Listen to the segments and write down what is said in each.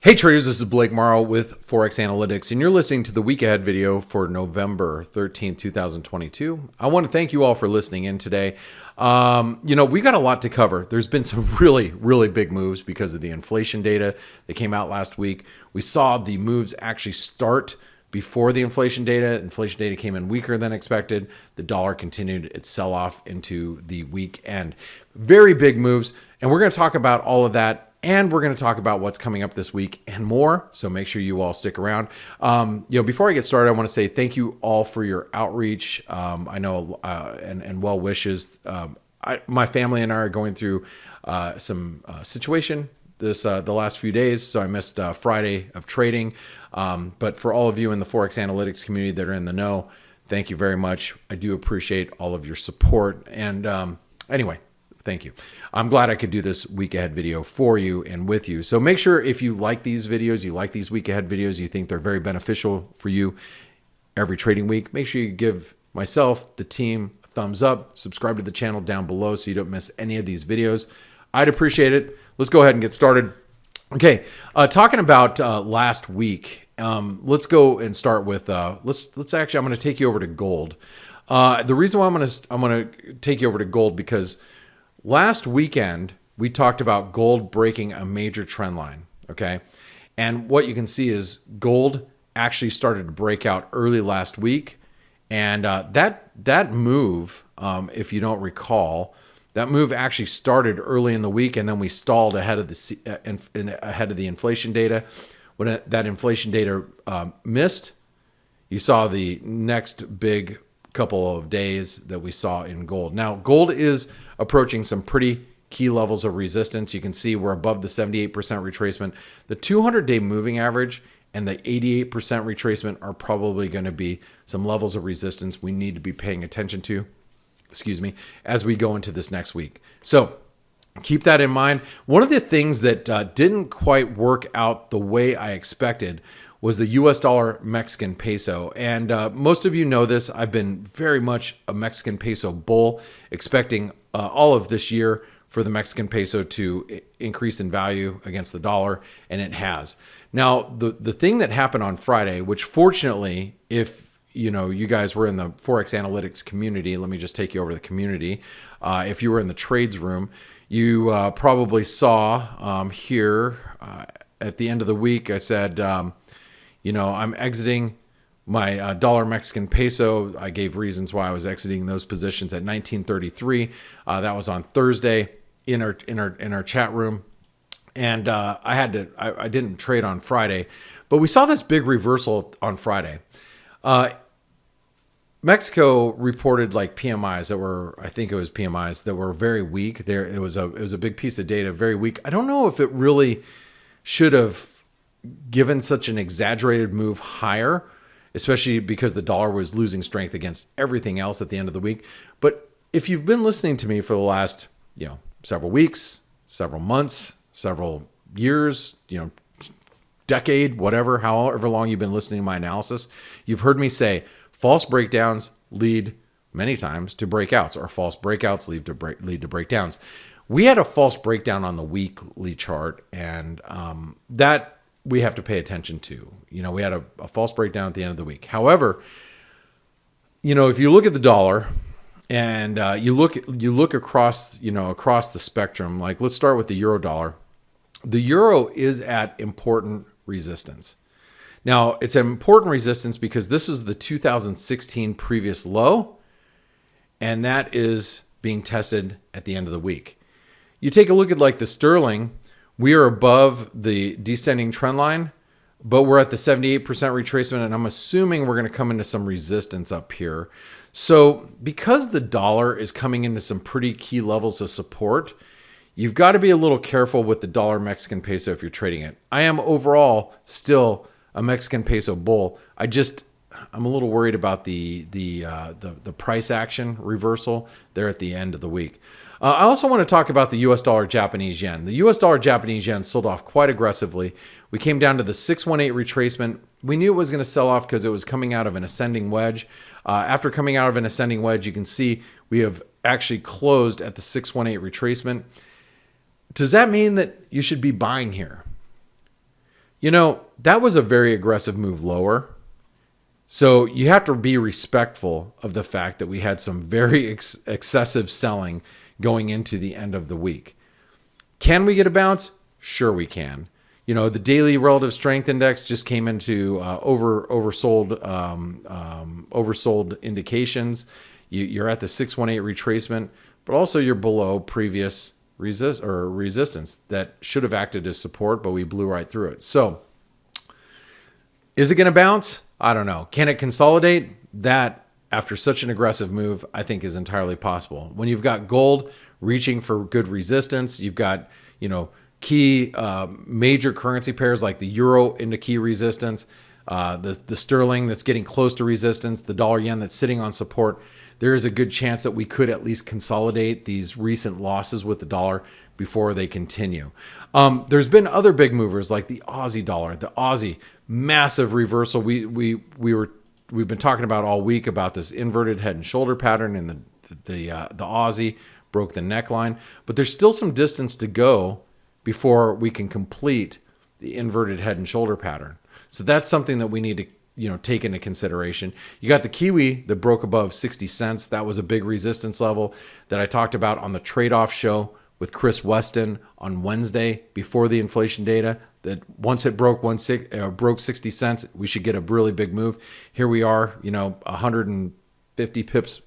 Hey traders, this is Blake Morrow with Forex Analytics, and you're listening to the week ahead video for November 13th, 2022. I want to thank you all for listening in today. We got a lot to cover. There's been some really big moves because of the inflation data that came out last week. We saw the moves actually start before the inflation data. Inflation data came in weaker than expected. The dollar continued its sell-off into the weekend. Very big moves, and we're going to talk about all of that. And we're going to talk about what's coming up this week and more. So make sure you all stick around. Before I get started, I want to say thank you all for your outreach. I know and well wishes. My family and I are going through some situation the last few days. So I missed Friday of trading. But for all of you in the Forex Analytics community that are in the know, thank you very much. I do appreciate all of your support. And anyway. Thank you. I'm glad I could do this week ahead video for you and with you. So make sure if you like these videos, you like these week ahead videos, you think they're very beneficial for you every trading week, make sure you give myself, the team, a thumbs up, subscribe to the channel down below so you don't miss any of these videos. I'd appreciate it. Let's go ahead and get started. Okay, talking about last week, let's go and start with, I'm going to take you over to gold. The reason why I'm going to take you over to gold because last weekend, we talked about gold breaking a major trend line, okay? And what you can see is gold actually started to break out early last week. And that move, if you don't recall, that move actually started early in the week, and then we stalled ahead of the inflation data. When that inflation data missed, you saw the next big couple of days that we saw in gold. Now, gold is approaching some pretty key levels of resistance. You can see we're above the 78% retracement. The 200-day moving average and the 88% retracement are probably going to be some levels of resistance we need to be paying attention to, as we go into this next week. So keep that in mind. One of the things that didn't quite work out the way I expected was the US dollar Mexican peso. And most of you know this. I've been very much a Mexican peso bull, expecting all of this year for the Mexican peso to increase in value against the dollar, and it has. Now, the thing that happened on Friday, which fortunately, if you guys were in the Forex Analytics community, let me just take you over to the community. If you were in the trades room, you probably saw here at the end of the week, I said, I'm exiting my dollar Mexican peso. I gave reasons why I was exiting those positions at 1933. That was on Thursday in our chat room, and I didn't trade on Friday, but we saw this big reversal on Friday. Mexico reported like PMIs that were, I think it was PMIs that were very weak. It was a big piece of data, very weak. I don't know if it really should have given such an exaggerated move higher, especially because the dollar was losing strength against everything else at the end of the week. But if you've been listening to me for the last, several weeks, several months, several years, decade, whatever, however long you've been listening to my analysis, you've heard me say false breakdowns lead many times to breakouts, or false breakouts lead to breakdowns. We had a false breakdown on the weekly chart, and that we have to pay attention to. We had a false breakdown at the end of the week. However, if you look at the dollar and you look across, across the spectrum, like let's start with the euro dollar. The euro is at important resistance. Now, it's an important resistance because this is the 2016 previous low, and that is being tested at the end of the week. You take a look at like the sterling. We are above the descending trend line, but we're at the 78% retracement, and I'm assuming we're going to come into some resistance up here. So because the dollar is coming into some pretty key levels of support, you've got to be a little careful with the dollar Mexican peso if you're trading it. I am overall still a Mexican peso bull. I'm a little worried about the price action reversal there at the end of the week. I also want to talk about the US dollar Japanese yen. The US dollar Japanese yen sold off quite aggressively. We came down to the 618 retracement. We knew it was going to sell off because it was coming out of an ascending wedge. After coming out of an ascending wedge, you can see we have actually closed at the 618 retracement. Does that mean that you should be buying here? That was a very aggressive move lower. So you have to be respectful of the fact that we had some very excessive selling going into the end of the week. Can we get a bounce? Sure we can. The daily relative strength index just came into oversold indications. You're at the 618 retracement, but also you're below previous resistance that should have acted as support, but we blew right through it. So is it going to bounce? I don't know. Can it consolidate? That, after such an aggressive move, I think is entirely possible. When you've got gold reaching for good resistance, you've got, key major currency pairs like the euro into key resistance, the sterling that's getting close to resistance, the dollar yen that's sitting on support, there is a good chance that we could at least consolidate these recent losses with the dollar before they continue. There's been other big movers like the Aussie dollar, the Aussie massive reversal. We've been talking about all week about this inverted head and shoulder pattern, and the Aussie broke the neckline, but there's still some distance to go before we can complete the inverted head and shoulder pattern. So that's something that we need to take into consideration. You got the Kiwi that broke above 60 cents. That was a big resistance level that I talked about on the trade-off show with Chris Weston on Wednesday before the inflation data, that once it broke 60 cents, we should get a really big move. Here we are, 150 pips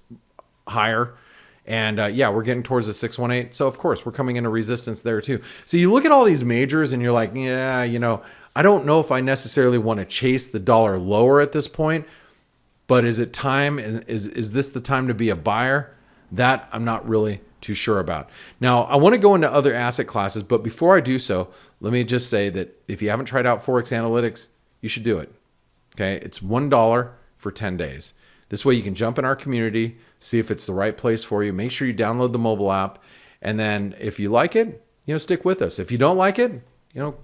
higher. And we're getting towards the 618. So, of course, we're coming into resistance there, too. So you look at all these majors and you're like, I don't know if I necessarily want to chase the dollar lower at this point. But is it time? Is this the time to be a buyer? That I'm not really too sure about. Now, I want to go into other asset classes. But before I do so, let me just say that if you haven't tried out Forex Analytics, you should do it. Okay, it's $1 for 10 days. This way you can jump in our community, see if it's the right place for you. Make sure you download the mobile app. And then if you like it, stick with us. If you don't like it,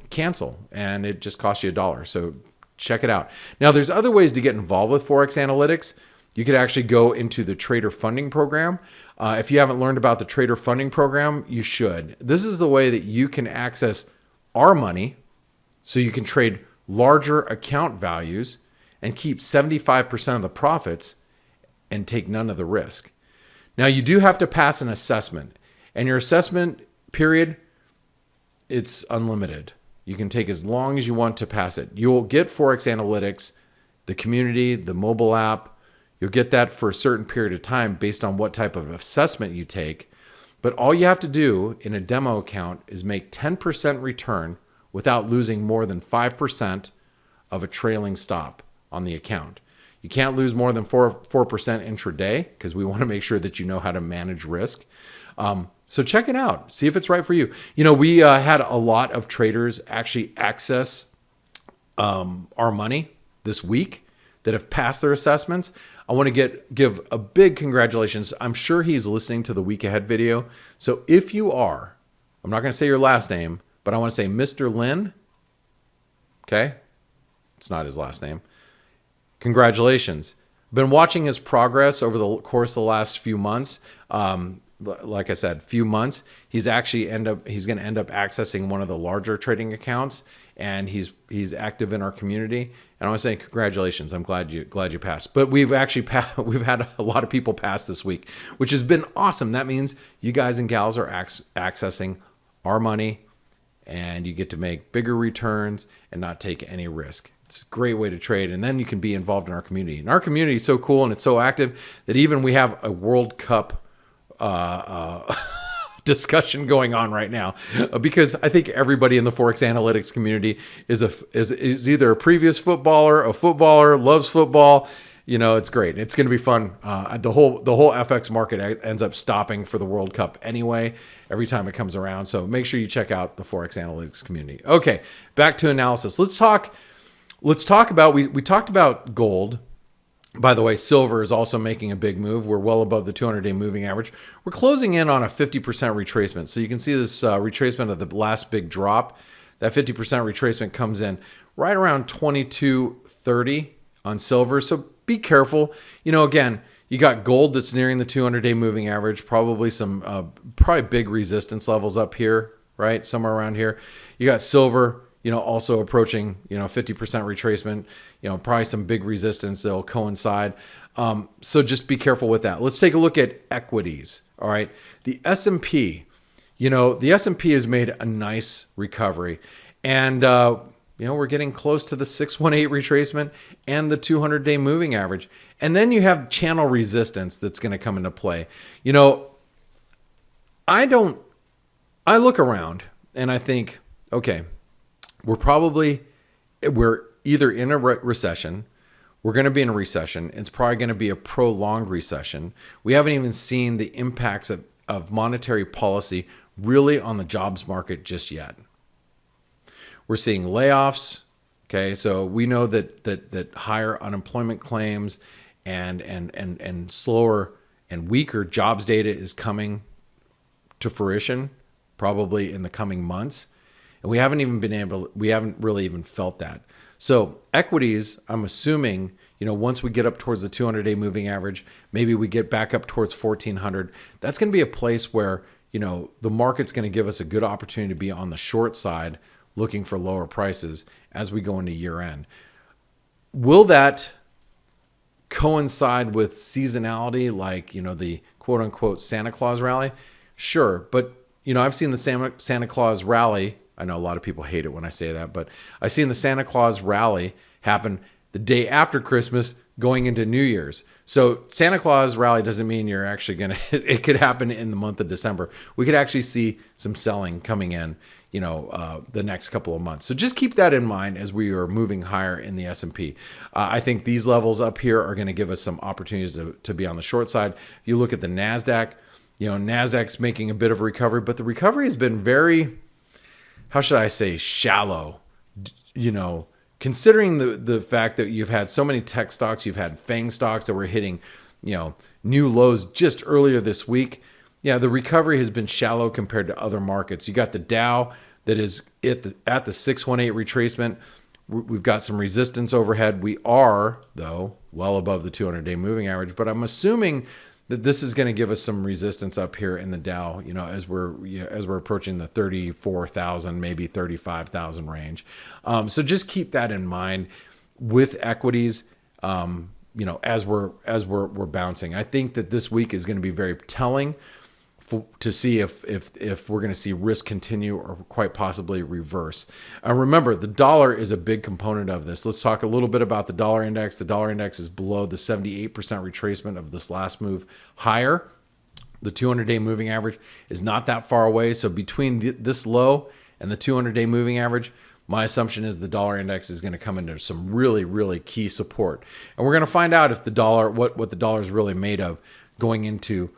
cancel. And it just costs you $1. So check it out. Now, there's other ways to get involved with Forex Analytics. You could actually go into the Trader Funding Program. If you haven't learned about the Trader Funding Program, you should. This is the way that you can access our money so you can trade larger account values and keep 75% of the profits and take none of the risk. Now, you do have to pass an assessment, and your assessment period, it's unlimited. You can take as long as you want to pass it. You'll get Forex Analytics, the community, the mobile app. You'll get that for a certain period of time based on what type of assessment you take. But all you have to do in a demo account is make 10% return without losing more than 5% of a trailing stop on the account. You can't lose more than 4% intraday because we want to make sure that you know how to manage risk. So check it out. See if it's right for you. We had a lot of traders actually access our money this week that have passed their assessments. I want to give a big congratulations. I'm sure he's listening to the week ahead video. So if you are, I'm not going to say your last name, but I want to say Mr. Lin. Okay. It's not his last name. Congratulations. Been watching his progress over the course of the last few months. Like I said, few months. He's going to end up accessing one of the larger trading accounts, and he's active in our community. And I want to say congratulations. I'm glad you passed. But we've had a lot of people pass this week, which has been awesome. That means you guys and gals are accessing our money, and you get to make bigger returns and not take any risk. It's a great way to trade. And then you can be involved in our community. And our community is so cool and it's so active that even we have a World Cup discussion going on right now, because I think everybody in the Forex Analytics community is either a previous footballer, loves football. It's great. It's going to be fun. The whole FX market ends up stopping for the World Cup anyway, every time it comes around. So make sure you check out the Forex Analytics community. Okay, back to analysis. Let's talk about, we talked about gold. By the way, silver is also making a big move. We're well above the 200-day moving average. We're closing in on a 50% retracement. So you can see this retracement of the last big drop. That 50% retracement comes in right around 22.30 on silver. So be careful. Again, you got gold that's nearing the 200-day moving average. Probably some big resistance levels up here, right? Somewhere around here. You got silver. also approaching, 50% retracement, probably some big resistance that'll coincide. So just be careful with that. Let's take a look at equities. All right. The S&P, the S&P has made a nice recovery, and, we're getting close to the 618 retracement and the 200-day moving average. And then you have channel resistance that's going to come into play. I look around and I think, okay, we're either in a recession, we're going to be in a recession. It's probably going to be a prolonged recession. We haven't even seen the impacts of monetary policy really on the jobs market just yet. We're seeing layoffs. Okay, so we know that higher unemployment claims and slower and weaker jobs data is coming to fruition probably in the coming months, and we haven't really even felt that. So equities, I'm assuming, once we get up towards the 200-day moving average, maybe we get back up towards 1400. That's going to be a place where the market's going to give us a good opportunity to be on the short side, looking for lower prices as we go into year end. Will that coincide with seasonality, like, the quote unquote Santa Claus rally? Sure. But, I've seen the Santa Claus rally. I know a lot of people hate it when I say that, but I've seen the Santa Claus rally happen the day after Christmas going into New Year's. So Santa Claus rally doesn't mean you're actually it could happen in the month of December. We could actually see some selling coming in, the next couple of months. So just keep that in mind as we are moving higher in the S&P. I think these levels up here are going to give us some opportunities to be on the short side. If you look at the NASDAQ, NASDAQ's making a bit of a recovery, but the recovery has been very, how should I say, shallow, considering the fact that you've had so many tech stocks, you've had FANG stocks that were hitting, new lows just earlier this week. Yeah, the recovery has been shallow compared to other markets. You got the Dow that is at the 618 retracement. We've got some resistance overhead. We are, though, well above the 200-day moving average, but I'm assuming that this is going to give us some resistance up here in the Dow, as we're approaching the 34,000, maybe 35,000 range. So just keep that in mind with equities. As we're bouncing. I think that this week is going to be very telling to see if we're going to see risk continue or quite possibly reverse. Remember, the dollar is a big component of this. Let's talk a little bit about the dollar index. The dollar index is below the 78% retracement of this last move higher. The 200-day moving average is not that far away. So between this low and the 200-day moving average, my assumption is the dollar index is going to come into some really, really key support. And we're going to find out if the dollar, what the dollar is really made of going into,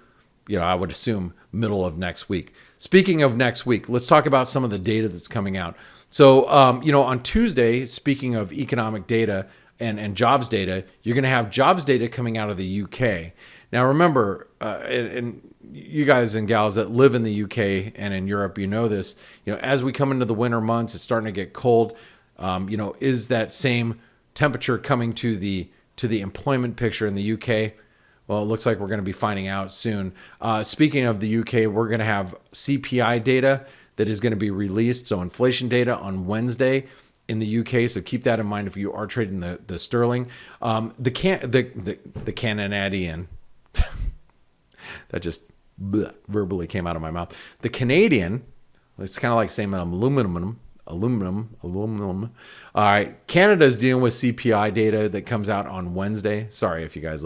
I would assume middle of next week. Speaking of next week, let's talk about some of the data that's coming out. So, on Tuesday, speaking of economic data and jobs data, you're going to have jobs data coming out of the UK. Now, remember, and you guys and gals that live in the UK and in Europe, this, as we come into the winter months, it's starting to get cold. Is that same temperature coming to the employment picture in the UK? Well, it looks like we're going to be finding out soon. Speaking of the UK, we're going to have CPI data that is going to be released. So inflation data on Wednesday in the UK. So keep that in mind if you are trading the sterling. The Canadian, that just verbally came out of my mouth. The Canadian, it's kind of like saying aluminum. All right. Canada is dealing with CPI data that comes out on Wednesday. Sorry if you guys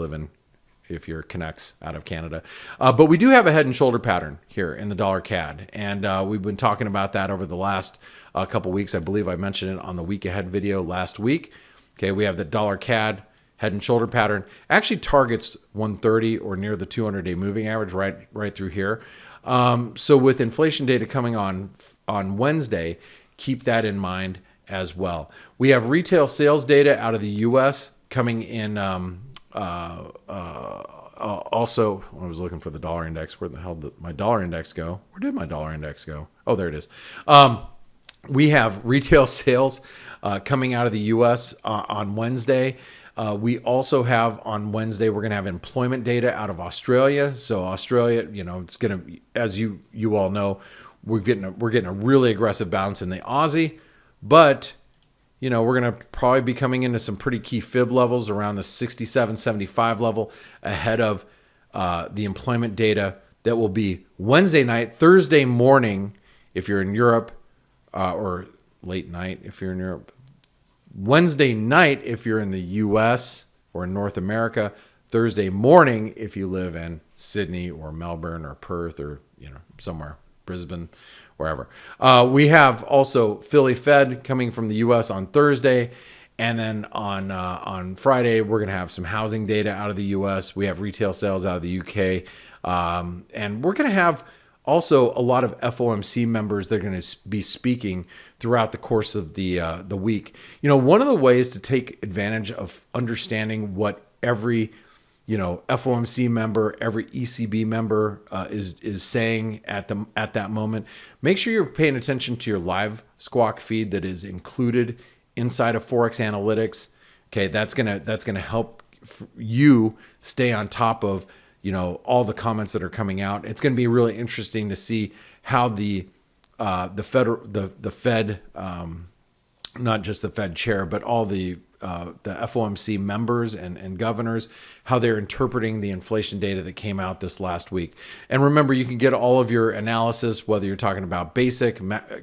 if you're Canucks out of Canada. But we do have a head and shoulder pattern here in the dollar CAD. And we've been talking about that over the last couple weeks. I believe I mentioned it on the week ahead video last week. Okay, we have the dollar CAD head and shoulder pattern. Actually targets 130 or near the 200-day moving average right through here. So with inflation data coming on Wednesday, keep that in mind as well. We have retail sales data out of the U.S. coming in. Also, I was looking for the dollar index. Where the hell did my dollar index go? Where did my dollar index go? Oh, there it is. We have retail sales coming out of the U.S. On Wednesday. We also have on Wednesday, we're going to have employment data out of Australia. So Australia, it's going to, as you all know, we're getting a really aggressive bounce in the Aussie. but we're going to probably be coming into some pretty key fib levels around the 67, 75 level ahead of the employment data that will be Wednesday night, Thursday morning if you're in Europe, or late night if you're in Europe, Wednesday night if you're in the US or in North America, Thursday morning if you live in Sydney or Melbourne or Perth or somewhere, Brisbane, wherever. We have also Philly Fed coming from the US on Thursday. And then on Friday, we're going to have some housing data out of the US. We have retail sales out of the UK. And we're going to have also a lot of FOMC members that are going to be speaking throughout the course of the week. One of the ways to take advantage of understanding what every FOMC member, every ECB member is saying at that moment. Make sure you're paying attention to your live Squawk feed that is included inside of Forex Analytics. Okay, that's gonna help you stay on top of all the comments that are coming out. It's going to be really interesting to see how the Fed, not just the Fed chair, but all the FOMC members and governors, how they're interpreting the inflation data that came out this last week. And remember, you can get all of your analysis, whether you're talking about basic,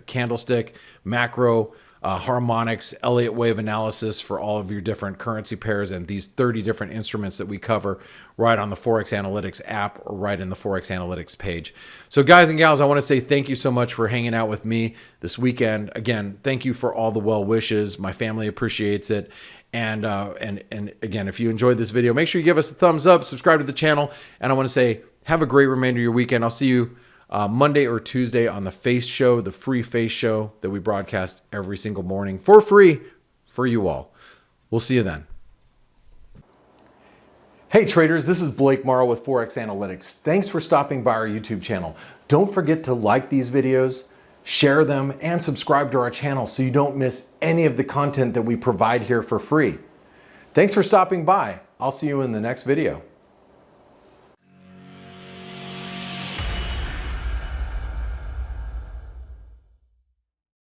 candlestick, macro, harmonics, Elliott wave analysis for all of your different currency pairs and these 30 different instruments that we cover right on the Forex Analytics app or right in the Forex Analytics page. So guys and gals, I want to say thank you so much for hanging out with me this weekend. Again, thank you for all the well wishes. My family appreciates it. And again, if you enjoyed this video, make sure you give us a thumbs up, subscribe to the channel. And I want to say, have a great remainder of your weekend. I'll see you Monday or Tuesday on the Face Show, the free Face Show that we broadcast every single morning for free for you all. We'll see you then. Hey traders, this is Blake Morrow with Forex Analytics. Thanks for stopping by our YouTube channel. Don't forget to like these videos, share them, and subscribe to our channel so you don't miss any of the content that we provide here for free. Thanks for stopping by. I'll see you in the next video.